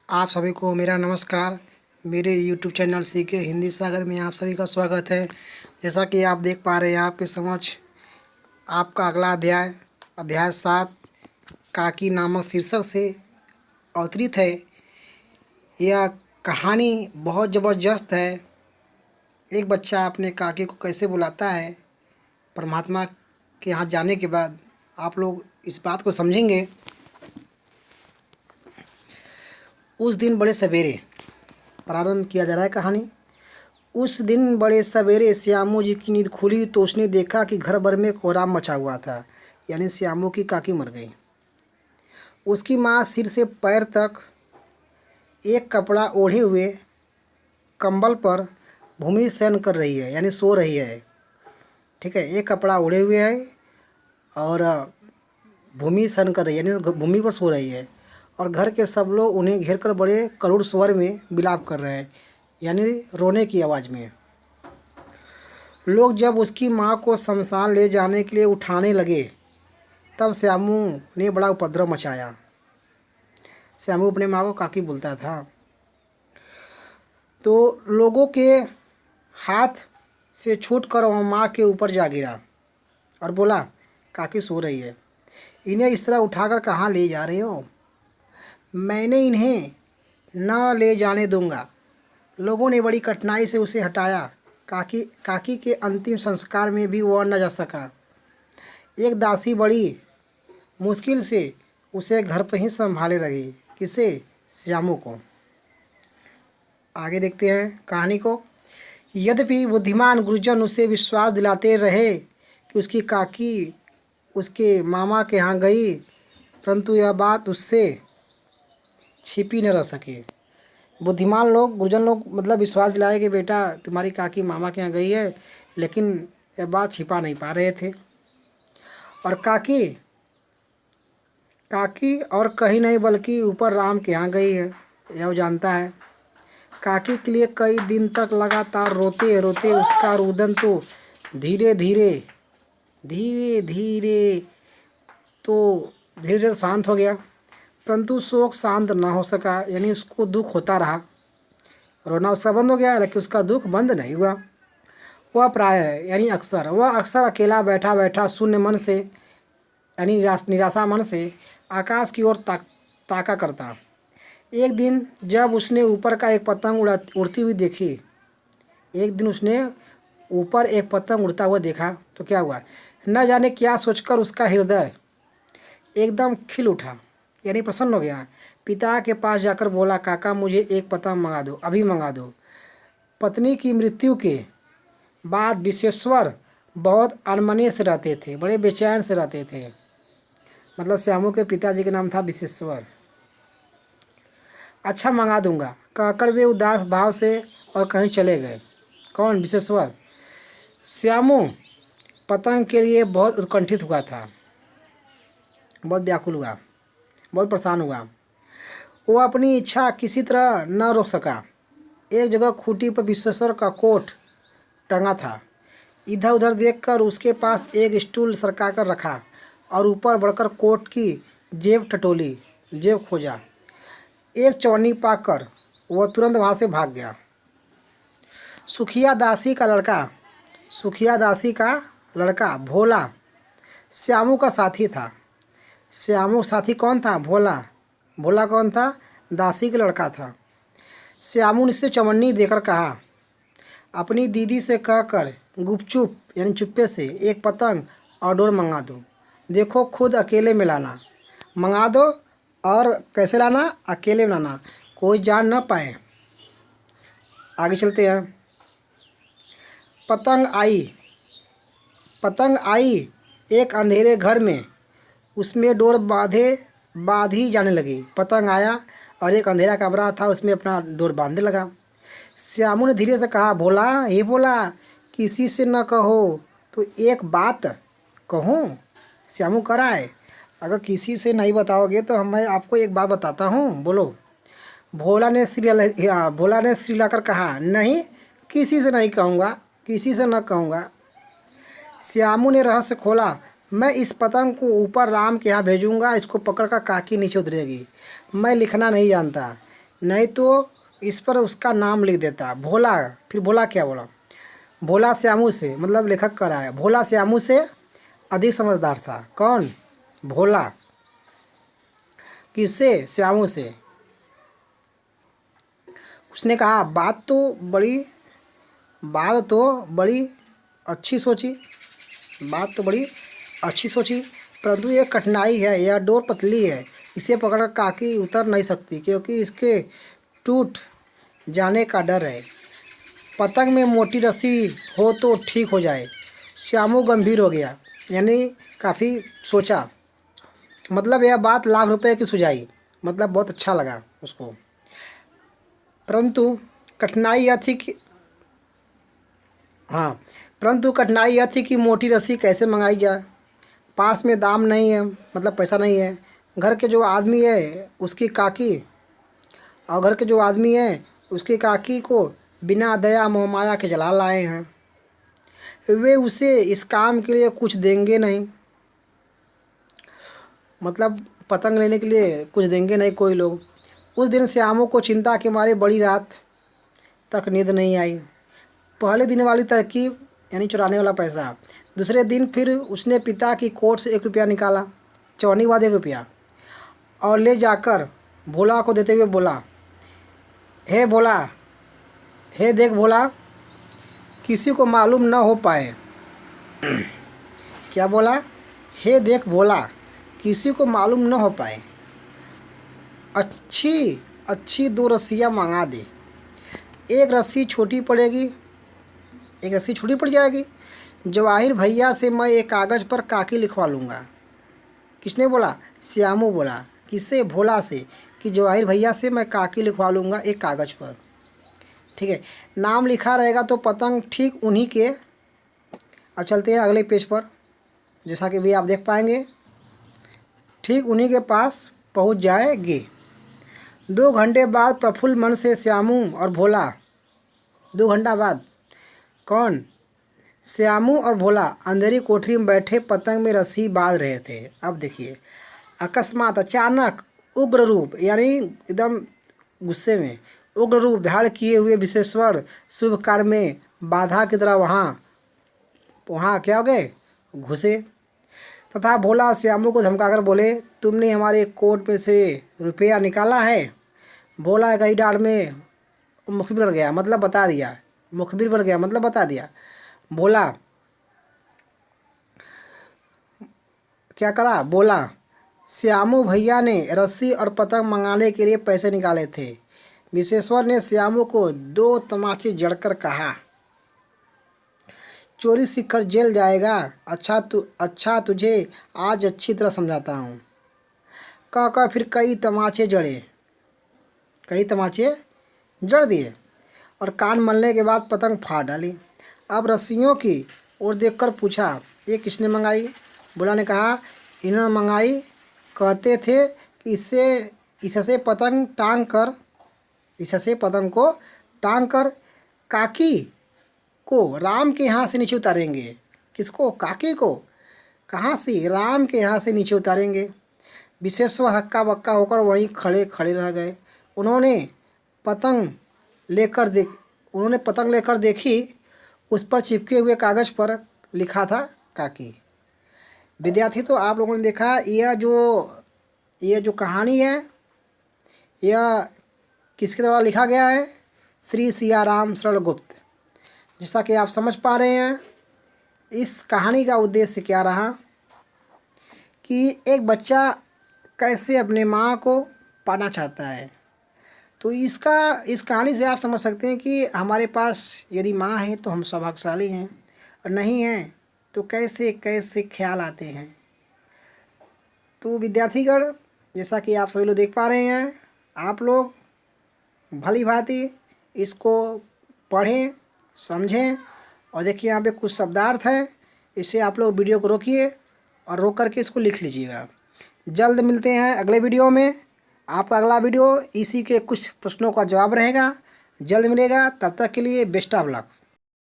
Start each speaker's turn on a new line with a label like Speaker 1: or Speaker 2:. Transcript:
Speaker 1: आप सभी को मेरा नमस्कार। मेरे YouTube चैनल सीके हिंदी सागर में आप सभी का स्वागत है। जैसा कि आप देख पा रहे हैं आपके समक्ष आपका अगला अध्याय अध्याय 7 काकी नामक शीर्षक से अवतरित है। यह कहानी बहुत ज़बरदस्त है। एक बच्चा अपने काकी को कैसे बुलाता है, परमात्मा के यहाँ जाने के बाद आप लोग इस बात को समझेंगे। उस दिन बड़े सवेरे प्रारंभ किया जा रहा है कहानी। उस दिन बड़े सवेरे श्यामू जी की नींद खुली तो उसने देखा कि घर भर में कोहराम मचा हुआ था, यानी श्यामू की काकी मर गई। उसकी माँ सिर से पैर तक एक कपड़ा ओढ़े हुए कंबल पर भूमि शयन कर रही है, यानी सो रही है। ठीक है, एक कपड़ा ओढ़े हुए है और भूमि शयन कर रही है, यानी भूमि पर सो रही है। और घर के सब लोग उन्हें घेर कर बड़े करुण स्वर में विलाप कर रहे हैं, यानी रोने की आवाज़ में। लोग जब उसकी माँ को शमशान ले जाने के लिए उठाने लगे तब श्यामू ने बड़ा उपद्रव मचाया। श्यामू अपने माँ को काकी बोलता था। तो लोगों के हाथ से छूटकर वह माँ के ऊपर जा गिरा और बोला, काकी सो रही है, इन्हें इस तरह उठाकर कहाँ ले जा रहे हो? मैंने इन्हें न ले जाने दूंगा। लोगों ने बड़ी कठिनाई से उसे हटाया। काकी के अंतिम संस्कार में भी वह न जा सका। एक दासी बड़ी मुश्किल से उसे घर पर ही संभाले रही। किसे? श्यामू को। आगे देखते हैं कहानी को। यद्यपि बुद्धिमान गुरुजन उसे विश्वास दिलाते रहे कि उसकी काकी उसके मामा के यहाँ गई, परंतु यह बात उससे छिपी न रह सके। बुद्धिमान लोग, गुरुजन लोग मतलब विश्वास दिलाए कि बेटा तुम्हारी काकी मामा के यहाँ गई है, लेकिन यह बात छिपा नहीं पा रहे थे। और काकी और कहीं नहीं बल्कि ऊपर राम के यहाँ गई है, यह वो जानता है। काकी के लिए कई दिन तक लगातार रोते रोते उसका रुदन तो धीरे धीरे शांत हो गया, परंतु शोक शांत न हो सका, यानी उसको दुख होता रहा। रोना उसका बंद हो गया, लेकिन उसका दुख बंद नहीं हुआ। वह यानी अक्सर अकेला बैठा बैठा शून्य मन से, यानी निराशा मन से आकाश की ओर ताका करता। एक दिन जब उसने ऊपर का एक पतंग उड़ती हुई देखी, एक दिन उसने ऊपर एक पतंग उड़ता हुआ देखा तो क्या हुआ, न जाने क्या सोचकर उसका हृदय एकदम खिल उठा, यानी प्रसन्न हो गया। पिता के पास जाकर बोला, काका मुझे एक पतंग मंगा दो, अभी मंगा दो। पत्नी की मृत्यु के बाद विश्वेश्वर बहुत अनमने से रहते थे, बड़े बेचैन से रहते थे। मतलब श्यामू के पिताजी का नाम था विश्वेश्वर। अच्छा मंगा दूंगा कहकर वे उदास भाव से और कहीं चले गए। कौन? विश्वेश्वर। श्यामू पतंग के लिए बहुत उत्कंठित हुआ था, बहुत व्याकुल हुआ, बहुत परेशान हुआ। वो अपनी इच्छा किसी तरह न रोक सका। एक जगह खूंटी पर विश्वेश्वर का कोट टंगा था। इधर उधर देखकर उसके पास एक स्टूल सरका कर रखा और ऊपर बढ़कर कोट की जेब खोजा। एक चवन्नी पाकर वह तुरंत वहाँ से भाग गया। सुखिया दासी का लड़का भोला श्यामू का साथी था। श्यामू साथी कौन था? भोला कौन था? दासी का लड़का था। श्यामू ने इसे चवन्नी देकर कहा, अपनी दीदी से कहकर गुपचुप यानी चुप्पे से एक पतंग और डोर मंगा दो। देखो खुद अकेले में लाना, मंगा दो और कैसे लाना? अकेले में लाना, कोई जान न पाए। आगे चलते हैं। पतंग आई एक अंधेरे घर में, उसमें डोर बांधी जाने लगी। पतंग आया और एक अंधेरा कमरा था, उसमें अपना डोर बांधने लगा। श्यामू ने धीरे से कहा, भोला, हे भोला, किसी से न कहो तो एक बात कहूँ? श्यामू कह रहा है, अगर किसी से नहीं बताओगे तो मैं आपको एक बात बताता हूँ, बोलो। भोला ने सिर हिलाकर कहा, नहीं, किसी से नहीं कहूँगा, किसी से न कहूँगा। श्यामू ने रहस्य खोला, मैं इस पतंग को ऊपर राम के यहाँ भेजूँगा, इसको पकड़कर काकी नीचे उतरेगी। मैं लिखना नहीं जानता, नहीं तो इस पर उसका नाम लिख देता भोला। फिर भोला क्या बोला, भोला श्यामू से, मतलब लेखक कह रहा है भोला श्यामू से अधिक समझदार था। कौन? भोला। किससे? श्यामू से। उसने कहा बात तो बड़ी अच्छी सोची, बात तो बड़ी अच्छी सोची, परंतु ये कठिनाई है, यह डोर पतली है, इसे पकड़कर काकी उतर नहीं सकती क्योंकि इसके टूट जाने का डर है। पतंग में मोटी रस्सी हो तो ठीक हो जाए। श्यामू गंभीर हो गया, यानी काफ़ी सोचा, मतलब यह बात लाख रुपए की सुझाई, मतलब बहुत अच्छा लगा उसको। परंतु कठिनाई यह थी कि हाँ परंतु कठिनाई यह थी कि मोटी रस्सी कैसे मंगाई जाए। पास में दाम नहीं है, मतलब पैसा नहीं है। घर के जो आदमी है उसकी काकी और घर के जो आदमी है उसकी काकी को बिना दया मोहमाया के जला लाए हैं। वे उसे इस काम के लिए कुछ देंगे नहीं, मतलब पतंग लेने के लिए कुछ देंगे नहीं कोई लोग। उस दिन श्यामू को चिंता के मारे बड़ी रात तक नींद नहीं आई। पहले दिन वाली तरकीब यानी चुराने वाला पैसा, दूसरे दिन फिर उसने पिता की कोट से 1 रुपया निकाला, चौनी बाद 1 रुपया, और ले जाकर भोला को देते हुए बोला, हे भोला, हे देख भोला, किसी को मालूम न हो पाए। क्या बोला? हे देख भोला, किसी को मालूम न हो पाए, अच्छी अच्छी 2 रस्सियाँ मंगा दे। एक रस्सी छोटी पड़ेगी, एक रस्सी छोटी पड़ जाएगी। जवाहिर भैया से मैं एक कागज़ पर काकी लिखवा लूँगा। किसने बोला? श्यामू बोला। किससे? भोला से, कि जवाहिर भैया से मैं काकी लिखवा लूँगा एक कागज़ पर। ठीक है, नाम लिखा रहेगा तो पतंग ठीक उन्हीं के। अब चलते हैं अगले पेज पर, जैसा कि भी आप देख पाएंगे, ठीक उन्हीं के पास पहुंच जाएगी। 2 घंटे बाद प्रफुल्ल मन से श्यामू और भोला, 2 घंटा बाद, कौन? श्यामू और भोला अंधेरी कोठरी में बैठे पतंग में रस्सी बांध रहे थे। अब देखिए, अकस्मात अचानक उग्र रूप, यानी एकदम गुस्से में उग्र रूप धारण किए हुए विश्वेश्वर शुभ कार्य में बाधा की तरह वहाँ क्या हो गए? घुसे, तथा भोला श्यामू को धमकाकर बोले, तुमने हमारे कोट में से रुपया निकाला है। भोला कई डाल में मुखबिर बन गया, मतलब बता दिया, मुखबिर बन गया मतलब बता दिया। भोला क्या करा? बोला, श्यामू भैया ने रस्सी और पतंग मंगाने के लिए पैसे निकाले थे। विश्वेश्वर ने श्यामू को 2 तमाचे जड़कर कहा, चोरी सीखकर जेल जाएगा। अच्छा तुझे आज अच्छी तरह समझाता हूँ। कह फिर कई तमाचे जड़ दिए और कान मलने के बाद पतंग फाड़ डाली। अब रस्सियों की ओर देखकर पूछा, ये किसने मंगाई? भोला ने कहा, इन्होंने मंगाई। कहते थे कि इससे पतंग को टांग कर काकी को राम के यहाँ से नीचे उतारेंगे। किसको? काकी को। कहाँ से? राम के यहाँ से नीचे उतारेंगे। विश्वेश्वर हक्का बक्का होकर वहीं खड़े खड़े रह गए। उन्होंने पतंग लेकर देखी, उस पर चिपके हुए कागज़ पर लिखा था काकी। विद्यार्थी, तो आप लोगों ने देखा यह जो कहानी है यह किसके द्वारा लिखा गया है? श्री सियाराम शरण गुप्त। जैसा कि आप समझ पा रहे हैं, इस कहानी का उद्देश्य क्या रहा कि एक बच्चा कैसे अपने माँ को पाना चाहता है। तो इस कहानी से आप समझ सकते हैं कि हमारे पास यदि माँ है तो हम सौभाग्यशाली हैं, और नहीं हैं तो कैसे कैसे ख्याल आते हैं। तो विद्यार्थीगण, जैसा कि आप सभी लोग देख पा रहे हैं, आप लोग भली भांति इसको पढ़ें, समझें, और देखिए यहाँ पे कुछ शब्दार्थ है, इससे आप लोग वीडियो को रोकिए और रोक करके इसको लिख लीजिएगा। जल्द मिलते हैं अगले वीडियो में। आपका अगला वीडियो इसी के कुछ प्रश्नों का जवाब रहेगा, जल्द मिलेगा। तब तक के लिए बेस्ट ऑफ लक।